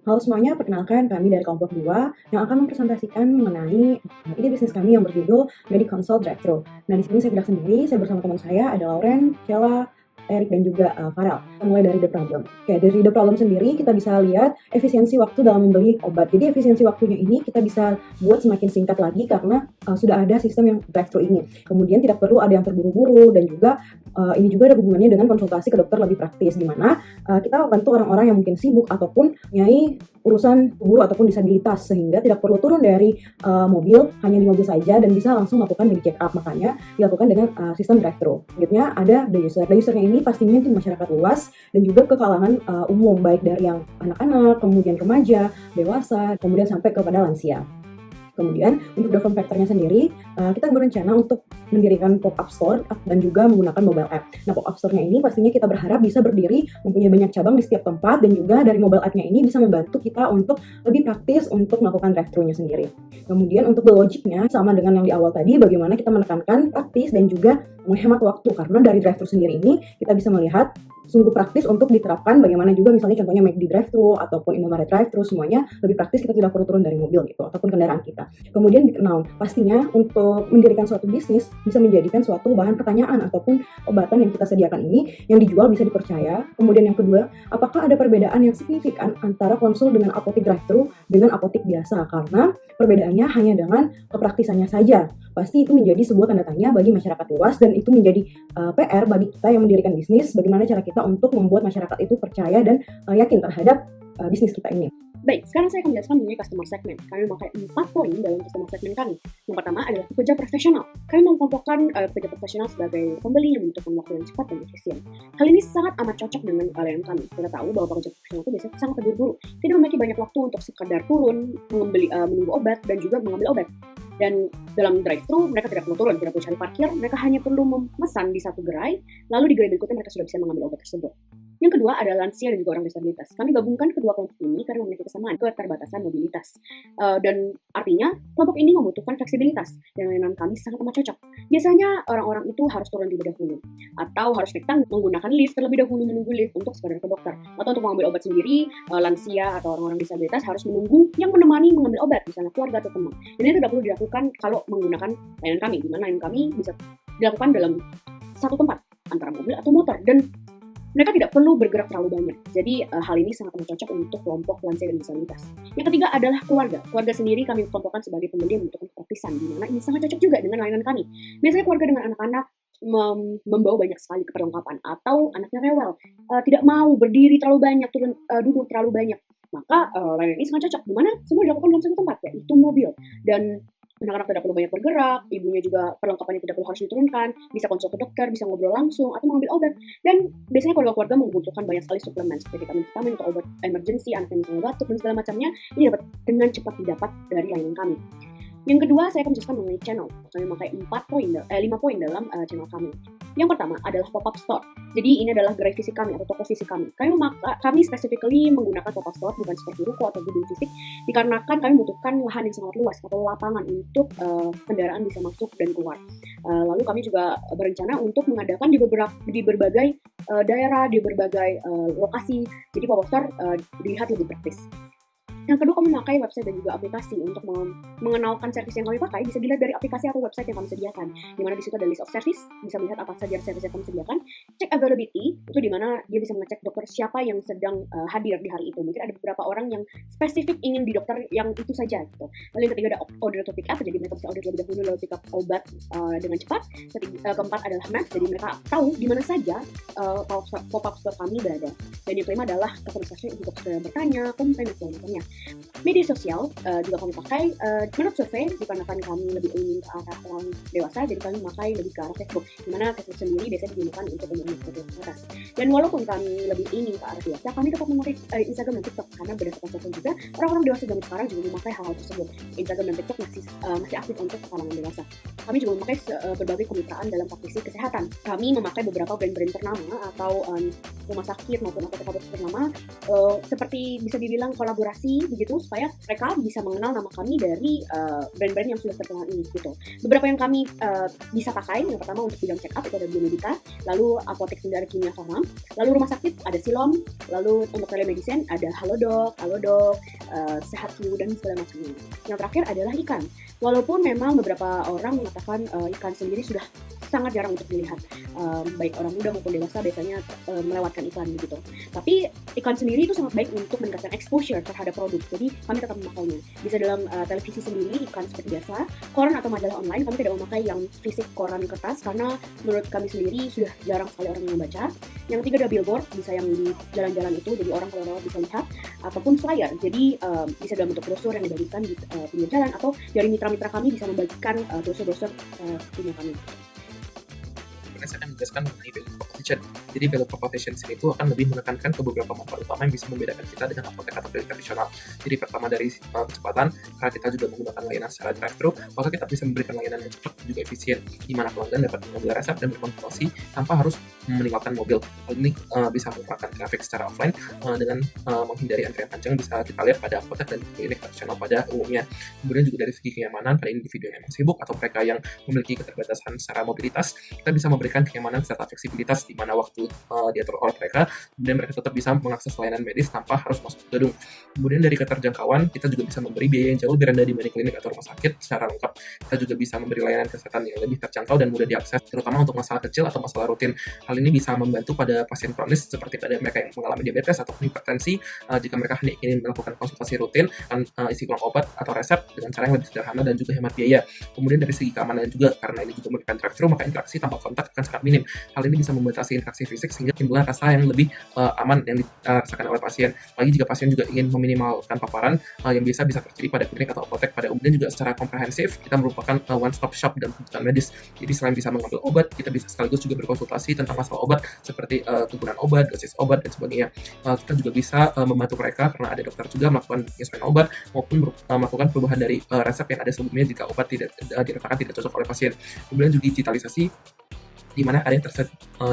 Halo semuanya, perkenalkan kami dari kelompok 2 yang akan mempresentasikan mengenai ide bisnis kami yang berjudul Medic Consult Drive-Thru. Nah, di sini saya tidak sendiri, saya bersama teman saya ada Lauren, Sheila, Erik, dan juga Farel. Kita mulai dari The Problem. Oke, dari The Problem sendiri kita bisa lihat efisiensi waktu dalam membeli obat. Jadi efisiensi waktunya ini kita bisa buat semakin singkat lagi karena sudah ada sistem yang drive-thru ini. Kemudian tidak perlu ada yang terburu-buru dan juga ini juga ada hubungannya dengan konsultasi ke dokter lebih praktis, di mana kita membantu orang-orang yang mungkin sibuk ataupun punya urusan guru ataupun disabilitas sehingga tidak perlu turun dari mobil, hanya di mobil saja dan bisa langsung melakukan medical check up. Makanya dilakukan dengan sistem drive-thru. Selanjutnya ada the user. The usernya ini pastinya di masyarakat luas dan juga ke kalangan umum, baik dari yang anak-anak, kemudian remaja, dewasa, kemudian sampai kepada lansia. Kemudian untuk the form factor-nya sendiri, kita berencana untuk mendirikan pop-up store dan juga menggunakan mobile app. Nah, pop-up store-nya ini pastinya kita berharap bisa berdiri, mempunyai banyak cabang di setiap tempat, dan juga dari mobile app-nya ini bisa membantu kita untuk lebih praktis untuk melakukan drive-thru-nya sendiri. Kemudian untuk the logic-nya, sama dengan yang di awal tadi, bagaimana kita menekankan praktis dan juga menghemat waktu, karena dari drive-thru sendiri ini kita bisa melihat sungguh praktis untuk diterapkan, bagaimana juga misalnya contohnya McD drive-thru ataupun Indomaret drive-thru, semuanya lebih praktis, kita tidak perlu turun dari mobil gitu ataupun kendaraan kita. Kemudian big account, pastinya untuk mendirikan suatu bisnis bisa menjadikan suatu bahan pertanyaan ataupun obatan yang kita sediakan ini yang dijual bisa dipercaya. Kemudian yang kedua, apakah ada perbedaan yang signifikan antara konsul dengan apotek drive-thru dengan apotek biasa, karena perbedaannya hanya dengan kepraktisannya saja. Pasti itu menjadi sebuah tanda tanya bagi masyarakat luas, dan itu menjadi PR bagi kita yang mendirikan bisnis, bagaimana cara kita untuk membuat masyarakat itu percaya dan yakin terhadap bisnis kita ini. Baik, sekarang saya akan menjelaskan mengenai customer segment. Kami memakai 4 poin dalam customer segment kami. Yang pertama adalah pekerja profesional. Kami mengelompokkan pekerja profesional sebagai pembeli yang membutuhkan waktu yang cepat dan efisien. Hal ini sangat amat cocok dengan layanan kami. Kita tahu bahwa pekerja profesional itu biasanya sangat terburu-buru, tidak memiliki banyak waktu untuk sekadar turun, menunggu obat, dan juga mengambil obat. Dan dalam drive-thru, mereka tidak perlu turun, tidak perlu cari parkir, mereka hanya perlu memesan di satu gerai, lalu di gerai berikutnya mereka sudah bisa mengambil obat tersebut. Yang kedua adalah lansia dan juga orang disabilitas. Kami gabungkan kedua kelompok ini karena memiliki kesamaan keterbatasan mobilitas. Dan artinya kelompok ini membutuhkan fleksibilitas dan layanan kami sangat amat cocok. Biasanya orang-orang itu harus turun terlebih dahulu atau harus naik tangga menggunakan lift terlebih dahulu, menunggu lift untuk sekadar ke dokter. Atau untuk mengambil obat sendiri, lansia atau orang-orang disabilitas harus menunggu yang menemani mengambil obat, misalnya keluarga atau teman. Dan ini tidak perlu dilakukan kalau menggunakan layanan kami, di mana layanan kami bisa dilakukan dalam satu tempat antara mobil atau motor, dan mereka tidak perlu bergerak terlalu banyak. Jadi hal ini sangat cocok untuk kelompok lansia dan disabilitas. Yang ketiga adalah keluarga. Keluarga sendiri kami kelompokkan sebagai pembeli yang membutuhkan praktisan, di mana ini sangat cocok juga dengan layanan kami. Biasanya keluarga dengan anak-anak membawa banyak sekali keperlengkapan, atau anaknya rewel, tidak mau berdiri terlalu banyak, duduk terlalu banyak. Maka layanan ini sangat cocok, di mana semua dilakukan dalam satu tempat, yaitu mobil. Dan anak-anak tidak perlu banyak bergerak, ibunya juga perlengkapannya tidak perlu harus diturunkan, bisa konsul ke dokter, bisa ngobrol langsung, atau mengambil obat. Dan biasanya keluarga-keluarga membutuhkan banyak sekali suplemen seperti vitamin-vitamin atau obat emergency, anaknya misalnya batuk dan segala macamnya, ini dapat dengan cepat didapat dari layanan kami. Yang kedua, saya akan menjelaskan mengenai channel. Kami memakai 5 poin dalam channel kami. Yang pertama adalah pop-up store. Jadi ini adalah gerai fisik kami atau toko fisik kami. Kami specifically menggunakan pop-up store bukan seperti ruko atau gedung fisik, dikarenakan kami membutuhkan lahan yang sangat luas atau lapangan untuk kendaraan bisa masuk dan keluar. Lalu kami juga berencana untuk mengadakan di berbagai daerah, di berbagai lokasi. Jadi pop-up store dilihat lebih praktis. Yang kedua, kami memakai website dan juga aplikasi. Untuk mengenalkan servis yang kami pakai, bisa dilihat dari aplikasi atau website yang kami sediakan, di mana di situ ada list of service, bisa melihat apa saja servis yang kami sediakan. Cek availability, itu di mana dia bisa mengecek dokter siapa yang sedang hadir di hari itu. Mungkin ada beberapa orang yang spesifik ingin di dokter yang itu saja gitu. Lalu yang ketiga ada order to pick up, jadi mereka bisa order lebih dahulu lalu pick up obat dengan cepat. Keempat adalah maps, jadi mereka tahu di mana saja pop-up store kami berada. Dan yang kelima adalah customer service untuk bertanya, komplain dan sebagainya. Media sosial juga kami pakai. Menurut survei, dikarenakan kami lebih ingin ke arah orang dewasa, jadi kami memakai lebih ke arah Facebook, dimana Facebook sendiri biasanya digunakan untuk umum atas. Dan walaupun kami lebih ingin ke arah dewasa, kami tetap memakai Instagram dan TikTok, karena berdasarkan survei juga orang-orang dewasa zaman sekarang juga memakai hal-hal tersebut. Instagram dan TikTok masih aktif untuk kalangan dewasa. Kami juga memakai berbagai kemitraan dalam praktisi kesehatan. Kami memakai beberapa brand-brand ternama atau rumah sakit maupun apotek-apotek ternama, seperti bisa dibilang kolaborasi begitu, supaya mereka bisa mengenal nama kami dari brand-brand yang sudah terkenal ini gitu. Beberapa yang kami bisa pakai, yang pertama untuk bidang check up itu ada Biomedica, lalu apotek sendiri ada Kimia Farma, lalu rumah sakit ada Silom, lalu untuk telemedicine ada Halodoc, Sehatku, dan segala macamnya. Yang terakhir adalah ikan. Walaupun memang beberapa orang mengatakan ikan sendiri sudah sangat jarang untuk dilihat, baik orang muda maupun dewasa biasanya melewatkan iklan begitu. Tapi ikan sendiri itu sangat baik untuk meningkatkan exposure terhadap produk, jadi kami tetap memakainya. Bisa dalam televisi sendiri, iklan seperti biasa, koran atau majalah online, kami tidak memakai yang fisik koran kertas karena menurut kami sendiri sudah jarang sekali orang yang membaca. Yang ketiga ada billboard, bisa yang di jalan-jalan itu, jadi orang kalau lewat bisa lihat, ataupun flyer, jadi bisa dalam bentuk brosur yang dibagikan di pinggir jalan, atau dari mitra-mitra kami bisa membagikan brosur-brosur punya kami. Saya akan menjelaskan mengenai value proposition. Jadi value proposition itu akan lebih menekankan ke beberapa manfaat utama yang bisa membedakan kita dengan apotek atau klinik tradisional. Jadi pertama dari kecepatan, karena kita juga menggunakan layanan secara drive-thru, maka kita bisa memberikan layanan yang cepat dan juga efisien, di mana pelanggan dapat mengambil resep dan berkonsultasi tanpa harus meninggalkan mobil. Hal ini bisa merupakan traffic secara offline dengan menghindari antrian panjang, bisa kita lihat pada apotek dan klinik tradisional pada umumnya. Kemudian juga dari segi kenyamanan, pada individu yang memang sibuk atau mereka yang memiliki keterbatasan secara mobilitas, kita bisa memberikan kenyamanan serta fleksibilitas di mana waktu diatur oleh mereka, kemudian mereka tetap bisa mengakses layanan medis tanpa harus masuk ke gedung. Kemudian dari keterjangkauan, kita juga bisa memberi biaya yang jauh lebih rendah dibanding klinik atau rumah sakit secara lengkap. Kita juga bisa memberi layanan kesehatan yang lebih terjangkau dan mudah diakses, terutama untuk masalah kecil atau masalah rutin. Hal ini bisa membantu pada pasien kronis seperti pada mereka yang mengalami diabetes atau hipertensi, jika mereka hanya ingin melakukan konsultasi rutin, isi ulang obat atau resep dengan cara yang lebih sederhana dan juga hemat biaya. Kemudian dari segi keamanan juga, karena ini juga merupakan drive-thru, maka interaksi tanpa kontak akan sangat minim. Hal ini bisa membatasi interaksi fisik sehingga timbullah rasa yang lebih aman yang dirasakan oleh pasien. Lagi jika pasien juga ingin meminimalkan paparan yang bisa terjadi pada klinik atau apotek pada umumnya. Juga secara komprehensif, kita merupakan one-stop shop dalam kebutuhan medis. Jadi selain bisa mengambil obat, kita bisa sekaligus juga berkonsultasi tentang masalah obat seperti kegunaan obat, dosis obat, dan sebagainya. Kita juga bisa membantu mereka karena ada dokter juga melakukan penyesuaian obat maupun melakukan perubahan dari resep yang ada sebelumnya jika obat dirasakan tidak cocok oleh pasien. Kemudian juga digitalisasi, di mana ada yang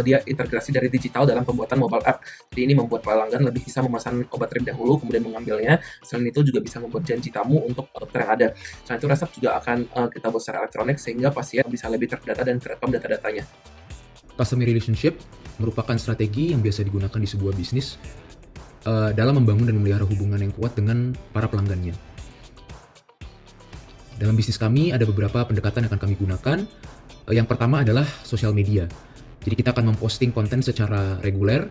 dia integrasi dari digital dalam pembuatan mobile app. Jadi ini membuat pelanggan lebih bisa memesan obat terlebih dahulu, kemudian mengambilnya. Selain itu juga bisa membuat janji tamu untuk dokter yang ada. Selain itu resep juga akan kita buat secara elektronik sehingga pasien bisa lebih terdata dan terekam data-datanya. Customer relationship merupakan strategi yang biasa digunakan di sebuah bisnis dalam membangun dan memelihara hubungan yang kuat dengan para pelanggannya. Dalam bisnis kami ada beberapa pendekatan yang akan kami gunakan. Yang pertama adalah sosial media. Jadi kita akan memposting konten secara reguler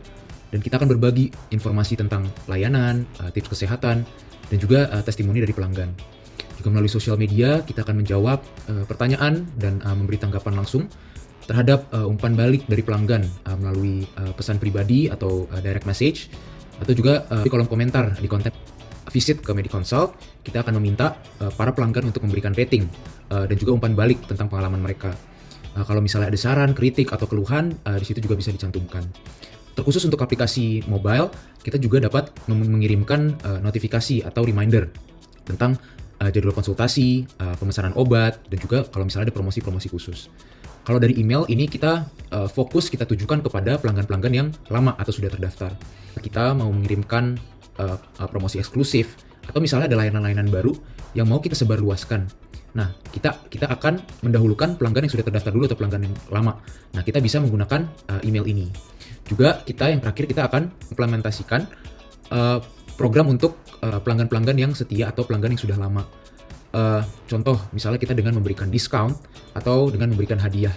dan kita akan berbagi informasi tentang layanan, tips kesehatan, dan juga testimoni dari pelanggan. Juga melalui sosial media kita akan menjawab pertanyaan dan memberi tanggapan langsung terhadap umpan balik dari pelanggan melalui pesan pribadi atau direct message, atau juga di kolom komentar di konten. Visit ke MediConsult, kita akan meminta para pelanggan untuk memberikan rating dan juga umpan balik tentang pengalaman mereka. Kalau misalnya ada saran, kritik, atau keluhan, di situ juga bisa dicantumkan. Terkhusus untuk aplikasi mobile, kita juga dapat mengirimkan notifikasi atau reminder tentang jadwal konsultasi, pemesanan obat, dan juga kalau misalnya ada promosi-promosi khusus. Kalau dari email ini kita fokus kita tujukan kepada pelanggan-pelanggan yang lama atau sudah terdaftar. Kita mau mengirimkan promosi eksklusif, atau misalnya ada layanan-layanan baru yang mau kita sebarluaskan. Nah, kita akan mendahulukan pelanggan yang sudah terdaftar dulu atau pelanggan yang lama. Nah, kita bisa menggunakan email ini. Juga yang terakhir kita akan implementasikan program untuk pelanggan-pelanggan yang setia atau pelanggan yang sudah lama. Contoh, misalnya kita dengan memberikan diskon atau dengan memberikan hadiah